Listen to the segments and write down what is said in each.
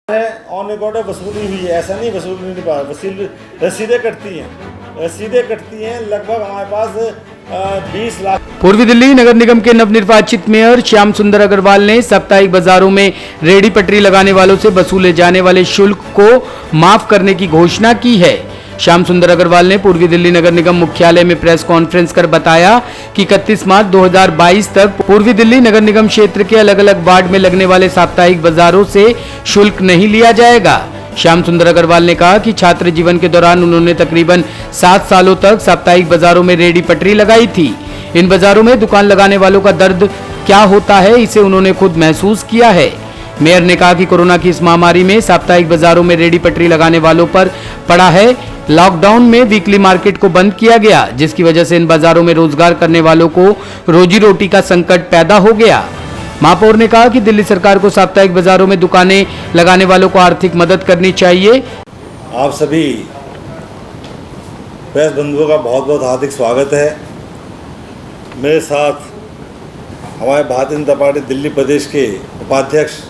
है on record वसूली हुई है, ऐसा नहीं वसूली नहीं पा रसीदें कटती हैं लगभग हमारे पास 20 लाख। पूर्वी दिल्ली नगर निगम के नवनिर्वाचित मेयर श्याम सुंदर अग्रवाल ने साप्ताहिक बाजारों में रेहड़ी पटरी लगाने वालों से वसूले जाने वाले शुल्क को माफ करने की घोषणा की है। श्याम सुंदर अग्रवाल ने पूर्वी दिल्ली नगर निगम मुख्यालय में प्रेस कॉन्फ्रेंस कर बताया कि 31 मार्च 2022 तक पूर्वी दिल्ली नगर निगम क्षेत्र के अलग अलग वार्ड में लगने वाले साप्ताहिक बाजारों से शुल्क नहीं लिया जाएगा। श्याम सुंदर अग्रवाल ने कहा कि छात्र जीवन के दौरान उन्होंने तकरीबन 7 सालों तक साप्ताहिक बाजारों में रेहड़ी पटरी लगाई थी। इन बाजारों में दुकान लगाने वालों का दर्द क्या होता है, इसे उन्होंने खुद महसूस किया है। मेयर ने कहा कि कोरोना की इस महामारी में साप्ताहिक बाजारों में रेहड़ी पटरी लगाने वालों पर पड़ा है। लॉकडाउन में वीकली मार्केट को बंद किया गया, जिसकी वजह से इन बाजारों में रोजगार करने वालों को रोजी रोटी का संकट पैदा हो गया। महापौर ने कहा कि दिल्ली सरकार को साप्ताहिक बाजारों में दुकानें लगाने वालों को आर्थिक मदद करनी चाहिए। आप सभी प्रेस बंधुओं का बहुत बहुत हार्दिक स्वागत है। मेरे साथ हमारे भारतीय जनता पार्टी दिल्ली प्रदेश के उपाध्यक्ष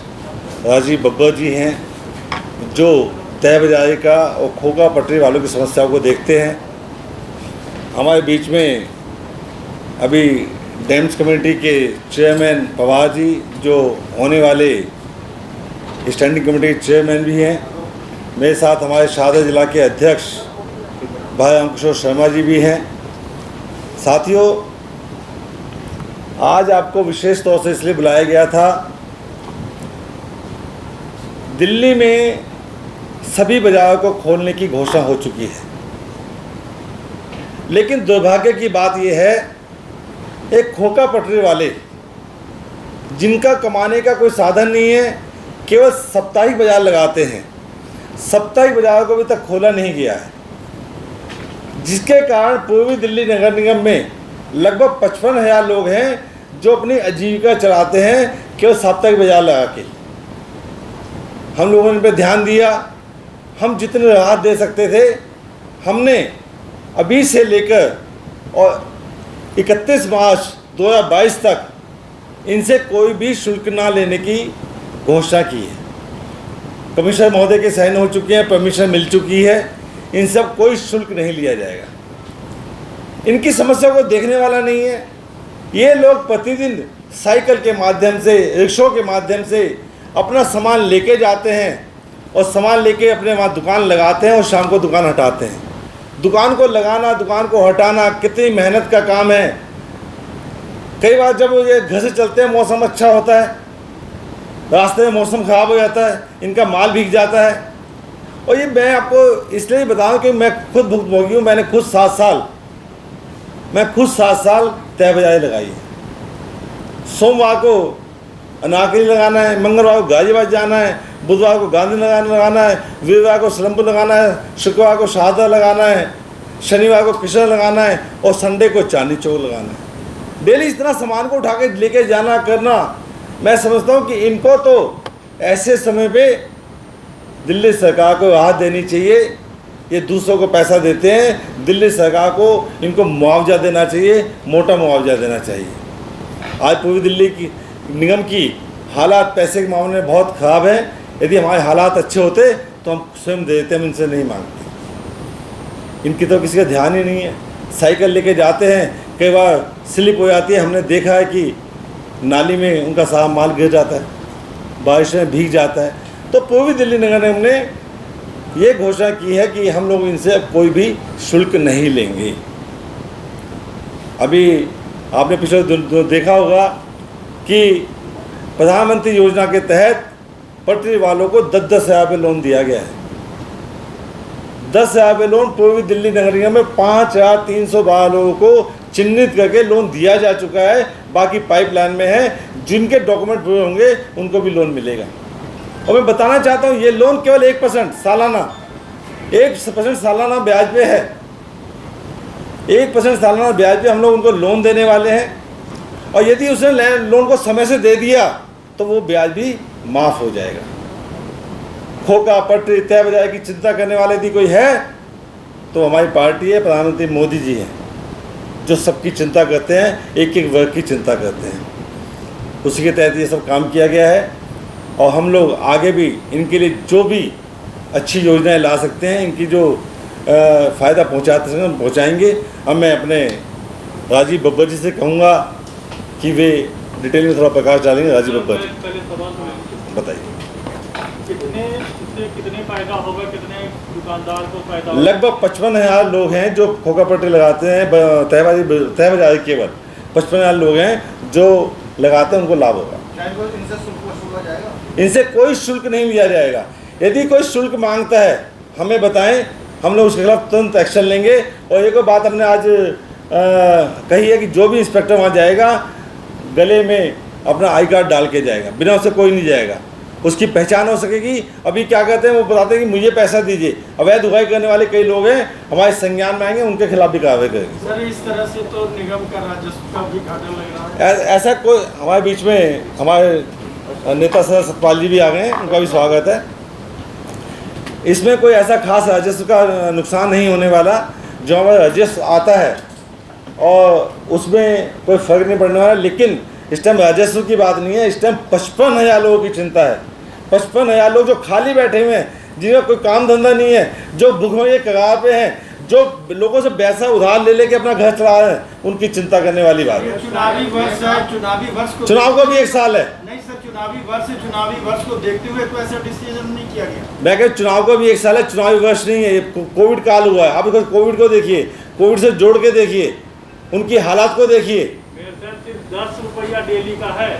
राजीव बब्बर जी हैं, जो तय बाजारी का और खोखा पटरी वालों की समस्याओं को देखते हैं। हमारे बीच में अभी डैम्स कमेटी के चेयरमैन पवार जी, जो होने वाले स्टैंडिंग कमेटी के चेयरमैन भी हैं। मेरे साथ हमारे शाहदरा जिला के अध्यक्ष भाई अंकुश शर्मा जी भी हैं। साथियों, आज आपको विशेष तौर से इसलिए बुलाया गया था, दिल्ली में सभी बाजारों को खोलने की घोषणा हो चुकी है, लेकिन दुर्भाग्य की बात यह है, एक खोखा पटरी वाले जिनका कमाने का कोई साधन नहीं है, केवल साप्ताहिक बाजार लगाते हैं। साप्ताहिक बाजारों को अभी तक खोला नहीं गया है, जिसके कारण पूर्वी दिल्ली नगर निगम में लगभग 55,000 लोग हैं जो अपनी आजीविका चलाते हैं केवल साप्ताहिक बाजार लगा के। हम लोगों ने इन पर ध्यान दिया, हम जितने राहत दे सकते थे हमने अभी से लेकर और 31 मार्च 2022 तक इनसे कोई भी शुल्क ना लेने की घोषणा की है। कमिश्नर महोदय के साइन हो चुके हैं, परमिशन मिल चुकी है, इन सब कोई शुल्क नहीं लिया जाएगा। इनकी समस्या को देखने वाला नहीं है। ये लोग प्रतिदिन साइकिल के माध्यम से, रिक्शों के माध्यम से अपना सामान लेके जाते हैं और सामान लेके अपने वहाँ दुकान लगाते हैं और शाम को दुकान हटाते हैं। दुकान को लगाना, दुकान को हटाना कितनी मेहनत का काम है। कई बार जब ये घर से चलते हैं, मौसम अच्छा होता है, रास्ते में मौसम ख़राब हो जाता है, इनका माल भीग जाता है। और ये मैं आपको इसलिए बताऊँ कि मैं खुद भुगतभोगी हूँ। मैंने खुद 7 साल तय बाजारी लगाई है। सोमवार को अनारकली लगाना है, मंगलवार को गाजियाबाद जाना है, बुधवार को गांधी लगाना है, वीरवार को सलमपुर लगाना है, शुक्रवार को शाहदरा लगाना है, शनिवार को किशन लगाना है और संडे को चांदनी चौक लगाना है। डेली इतना सामान को उठा के लेके जाना करना, मैं समझता हूँ कि इनको तो ऐसे समय पे दिल्ली सरकार को राहत देनी चाहिए। ये दूसरों को पैसा देते हैं, दिल्ली सरकार को इनको मुआवजा देना चाहिए, मोटा मुआवजा देना चाहिए। आज पूरी दिल्ली की निगम की हालात पैसे के मामले में बहुत ख़राब है। यदि हमारे हालात अच्छे होते तो हम स्वयं देते, हम इनसे नहीं मांगते। इनकी तो किसी का ध्यान ही नहीं है। साइकिल लेके जाते हैं, कई बार स्लिप हो जाती है। हमने देखा है कि नाली में उनका सारा माल गिर जाता है, बारिश में भीग जाता है। तो पूर्वी दिल्ली नगर निगम ने ये घोषणा की है कि हम लोग इनसे कोई भी शुल्क नहीं लेंगे। अभी आपने पिछले देखा होगा कि प्रधानमंत्री योजना के तहत पटरी वालों को 10-10 हज़ार रुपये लोन दिया गया है। 10 हज़ार रुपये लोन पूर्वी दिल्ली नगर निगम में 5,312 लोगों को चिन्हित करके लोन दिया जा चुका है। बाकी पाइपलाइन में है, जिनके डॉक्यूमेंट पूरे होंगे उनको भी लोन मिलेगा। और मैं बताना चाहता हूँ, ये लोन केवल 1% सालाना, 1% सालाना ब्याज पे है। 1% सालाना ब्याज पे हम लोग उनको लोन देने वाले हैं। और यदि उसने लोन को समय से दे दिया तो वो ब्याज भी माफ़ हो जाएगा। खोखा पटरी तय बाजारी की चिंता करने वाले यदि कोई है तो हमारी पार्टी है, प्रधानमंत्री मोदी जी हैं, जो सबकी चिंता करते हैं, एक एक वर्ग की चिंता करते हैं। उसी के तहत ये सब काम किया गया है। और हम लोग आगे भी इनके लिए जो भी अच्छी योजनाएं ला सकते हैं, इनकी जो फ़ायदा पहुंचाते हैं पहुंचाएंगे। अब मैं अपने राजीव बब्बर जी से कहूँगा कि वे डिटेल में थोड़ा प्रकाश डालेंगे। राजीव बब्बर जी, पहले सवाल बताइए। कितने फायदा होगा, कितने दुकानदार को फायदा होगा? लगभग 55,000 लोग हैं जो खोखा पट्टी लगाते हैं। तय बाजार केवल 55,000 लोग हैं जो लगाते हैं, उनको लाभ होगा। इनसे कोई शुल्क नहीं लिया जाएगा। यदि कोई शुल्क मांगता है हमें बताएं, हम लोग उसके खिलाफ तुरंत एक्शन लेंगे। और एक और बात हमने आज कही है कि जो भी इंस्पेक्टर वहाँ जाएगा गले में अपना आई कार्ड डाल के जाएगा, बिना उससे कोई नहीं जाएगा, उसकी पहचान हो सकेगी। अभी क्या कहते हैं, वो बताते हैं कि मुझे पैसा दीजिए। अवैध उगाई करने वाले कई लोग हैं, हमारे संज्ञान में आएंगे, उनके खिलाफ भी कार्रवाई करेंगे। सर, इस तरह से तो निगम का राजस्व का भी घाटा लग रहा है। ऐसा कोई हमारे बीच में हमारे नेता सर सतपाल जी भी आ गए हैं, उनका भी स्वागत है। इसमें कोई ऐसा खास राजस्व का नुकसान नहीं होने वाला। जो हमारा राजस्व आता है और उसमें कोई फर्क नहीं पड़ने वाला। लेकिन इस टाइम राजस्व की बात नहीं है, इस टाइम 55,000 लोगों की चिंता है। 55,000 लोग जो खाली बैठे हुए हैं, जिनका कोई काम धंधा नहीं है, जो भुखमरी के कगार पे हैं, जो लोगों से पैसा उधार ले लेके अपना घर चला रहे हैं, उनकी चिंता करने वाली बात है। चुनावी वर्ष है, चुनावी वर्ष को चुनाव को भी 1 साल है। नहीं सर, चुनावी वर्ष को देखते हुए कोई ऐसा डिसीजन नहीं किया गया। मैं कह चुनाव को भी 1 साल है, चुनावी वर्ष नहीं है। ये कोविड काल हुआ है। आप कोविड को देखिए, कोविड से जोड़ के देखिए, उनकी हालात को देखिए। 10 रुपया डेली का है।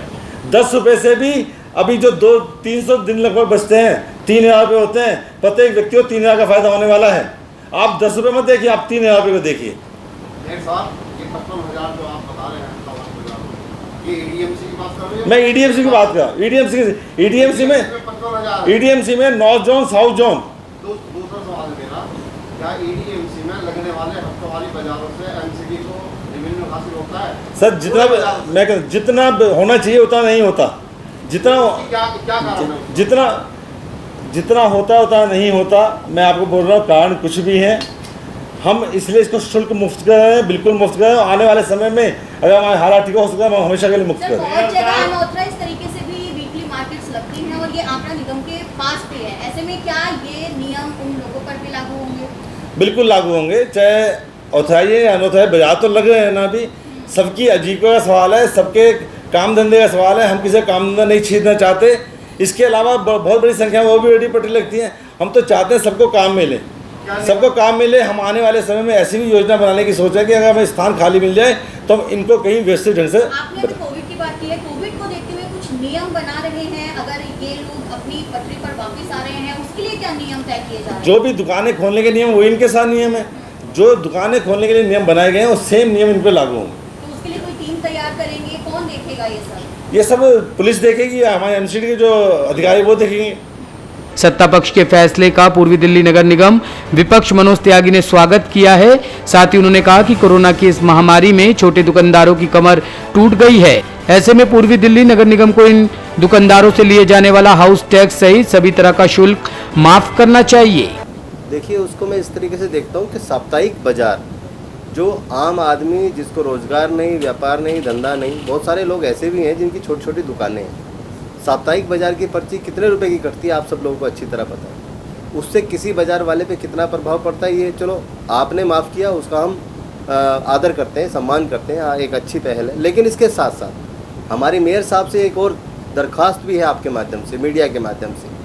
10 रुपये से भी अभी जो 200-300 दिन लगभग बचते हैं, 3,000 रुपये होते हैं। प्रत्येक व्यक्ति को 3,000 का फायदा होने वाला है। आप 10 रुपये मत देखिए, आप 3,000 रुपये को देखिए। एक साथ ये 55,000 जो आप बता रहे हैं, ये EDMC की बात कर रहे हैं? मैं EDMC की बात कर रहा हूँ। EDMC में नॉर्थ जोन, साउथ जोन। दूसरा सवाल मेरा, क्या EDMC में लगने वाले हफ्तेवारी बाजारों से MCD को रेवेन्यू हासिल होता है? सर जितना होना चाहिए उतना नहीं होता। क्या कारण है? जितना होता उतना नहीं होता। मैं आपको बोल रहा हूँ, कारण कुछ भी है। हम इसलिए इसको शुल्क मुफ्त कर रहे हैं, बिल्कुल मुफ्त कर रहे हैं। आने वाले समय में अगर हमारे हालात ठीक हो सकता है, हम हमेशा के लिए मुफ्त कर रहे हैं। बहुत जगह अनऑथराइज तरीके से भी वीकली मार्केट्स लगती हैं और ये आंकड़ा निगम के पास पे है। ऐसे में क्या ये नियम उन लोगों पर भी लागू होंगे? बिल्कुल लागू होंगे, चाहे ऑथराइज या अनऑथराइज। बाजार तो लग रहे हैं ना अभी। सबकी आजीविका का सवाल है, सबके काम धंधे का सवाल है। हम किसी काम धंधा नहीं छीनना चाहते। इसके अलावा बहुत बड़ी संख्या में वो भी रेडी पट्टी लगती हैं। हम तो चाहते हैं सबको काम मिले, सबको काम मिले। हम आने वाले समय में ऐसी भी योजना बनाने की सोच है कि अगर हमें स्थान खाली मिल जाए तो हम इनको कहीं व्यवस्थित ढंग से। आपने अभी कोविड की बात की है, कोविड को देखते हुए कुछ नियम बना रहे हैं। अगर ये लोग अपनी पटरी पर वापस आ रहे हैं, उसके लिए क्या नियम तय किए जा रहे हैं? जो भी दुकानें खोलने के नियम, वो इनके साथ नियम है। जो दुकानें खोलने के लिए नियम बनाए गए हैं, वो सेम नियम इन पर लागू होंगे। तो उसके लिए कोई टीम तैयार करेंगे? कौन देखेगा ये सब? ये सब पुलिस देखेगी, हमारे MCD के जो अधिकारी वो देखेंगे। सत्ता पक्ष के फैसले का पूर्वी दिल्ली नगर निगम विपक्ष मनोज त्यागी ने स्वागत किया है। साथ ही उन्होंने कहा कि कोरोना की इस महामारी में छोटे दुकानदारों की कमर टूट गई है। ऐसे में पूर्वी दिल्ली नगर निगम को इन दुकानदारों से लिए जाने वाला हाउस टैक्स सहित सभी तरह का शुल्क माफ करना चाहिए। देखिए, उसको मैं इस तरीके से देखता हूँ कि साप्ताहिक बाजार, जो आम आदमी जिसको रोजगार नहीं, व्यापार नहीं, धंधा नहीं, बहुत सारे लोग ऐसे भी हैं जिनकी छोटी छोटी दुकानें हैं। साप्ताहिक बाजार की पर्ची कितने रुपए की कटती है आप सब लोगों को अच्छी तरह पता है। उससे किसी बाजार वाले पे कितना प्रभाव पड़ता है, ये चलो आपने माफ़ किया, उसका हम आदर करते हैं, सम्मान करते हैं, एक अच्छी पहल है। लेकिन इसके साथ साथ हमारी मेयर साहब से एक और दरख्वास्त भी है आपके माध्यम से, मीडिया के माध्यम से।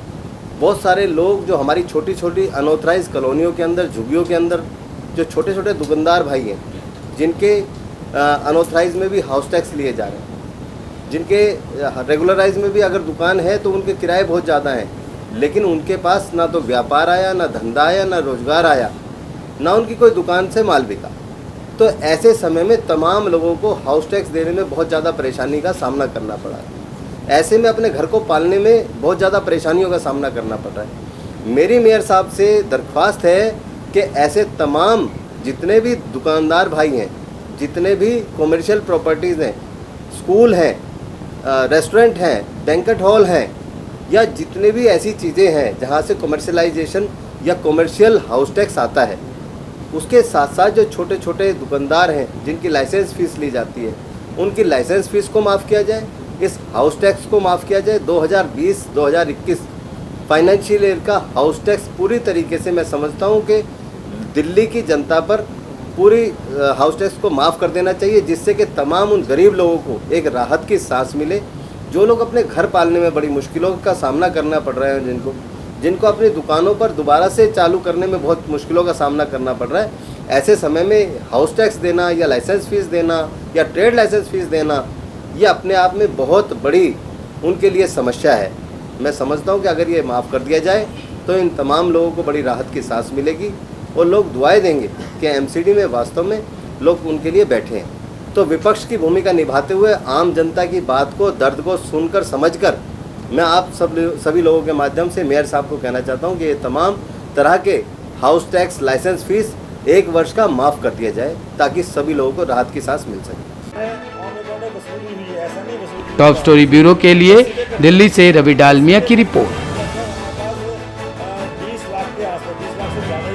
बहुत सारे लोग जो हमारी छोटी छोटी अनऑथराइज कॉलोनियों के अंदर, झुग्गियों के अंदर जो छोटे छोटे दुकानदार भाई हैं, जिनके अनऑथराइज में भी हाउस टैक्स लिए जा रहे हैं, जिनके रेगुलराइज में भी अगर दुकान है तो उनके किराए बहुत ज़्यादा हैं, लेकिन उनके पास ना तो व्यापार आया, ना धंधा आया, ना रोज़गार आया, ना उनकी कोई दुकान से माल बिका। तो ऐसे समय में तमाम लोगों को हाउस टैक्स देने में बहुत ज़्यादा परेशानी का सामना करना पड़ा है। ऐसे में अपने घर को पालने में बहुत ज़्यादा परेशानियों का सामना करना पड़ रहा है। मेरी मेयर साहब से दरख्वास्त है कि ऐसे तमाम जितने भी दुकानदार भाई हैं, जितने भी कॉमर्शियल प्रॉपर्टीज़ हैं, स्कूल हैं, रेस्टोरेंट हैं, बैंक्वेट हॉल हैं, या जितने भी ऐसी चीज़ें हैं जहाँ से कमर्शलाइजेशन या कॉमर्शियल हाउस टैक्स आता है, उसके साथ साथ जो छोटे छोटे दुकानदार हैं जिनकी लाइसेंस फ़ीस ली जाती है, उनकी लाइसेंस फ़ीस को माफ़ किया जाए। इस हाउस टैक्स को माफ़ किया जाए। 2020-2021 फाइनेंशियल ईयर का हाउस टैक्स पूरी तरीके से मैं समझता हूँ कि दिल्ली की जनता पर पूरी हाउस टैक्स को माफ़ कर देना चाहिए, जिससे कि तमाम उन गरीब लोगों को एक राहत की सांस मिले, जो लोग अपने घर पालने में बड़ी मुश्किलों का सामना करना पड़ रहा है, जिनको अपनी दुकानों पर दोबारा से चालू करने में बहुत मुश्किलों का सामना करना पड़ रहा है। ऐसे समय में हाउस टैक्स देना या लाइसेंस फ़ीस देना या ट्रेड लाइसेंस फ़ीस देना, ये अपने आप में बहुत बड़ी उनके लिए समस्या है। मैं समझता हूँ कि अगर ये माफ़ कर दिया जाए तो इन तमाम लोगों को बड़ी राहत की सांस मिलेगी और लोग दुआएं देंगे कि एमसीडी में वास्तव में लोग उनके लिए बैठे हैं। तो विपक्ष की भूमिका निभाते हुए आम जनता की बात को, दर्द को सुनकर समझकर मैं आप सभी लोगों के माध्यम से मेयर साहब को कहना चाहता हूं कि ये तमाम तरह के हाउस टैक्स, लाइसेंस फ़ीस 1 वर्ष का माफ़ कर दिया जाए, ताकि सभी लोगों को राहत की सांस मिल सके। टॉप स्टोरी ब्यूरो के लिए दिल्ली से रवि डालमिया की रिपोर्ट। 20 लाख के आसपास, 20 लाख से ज़्यादा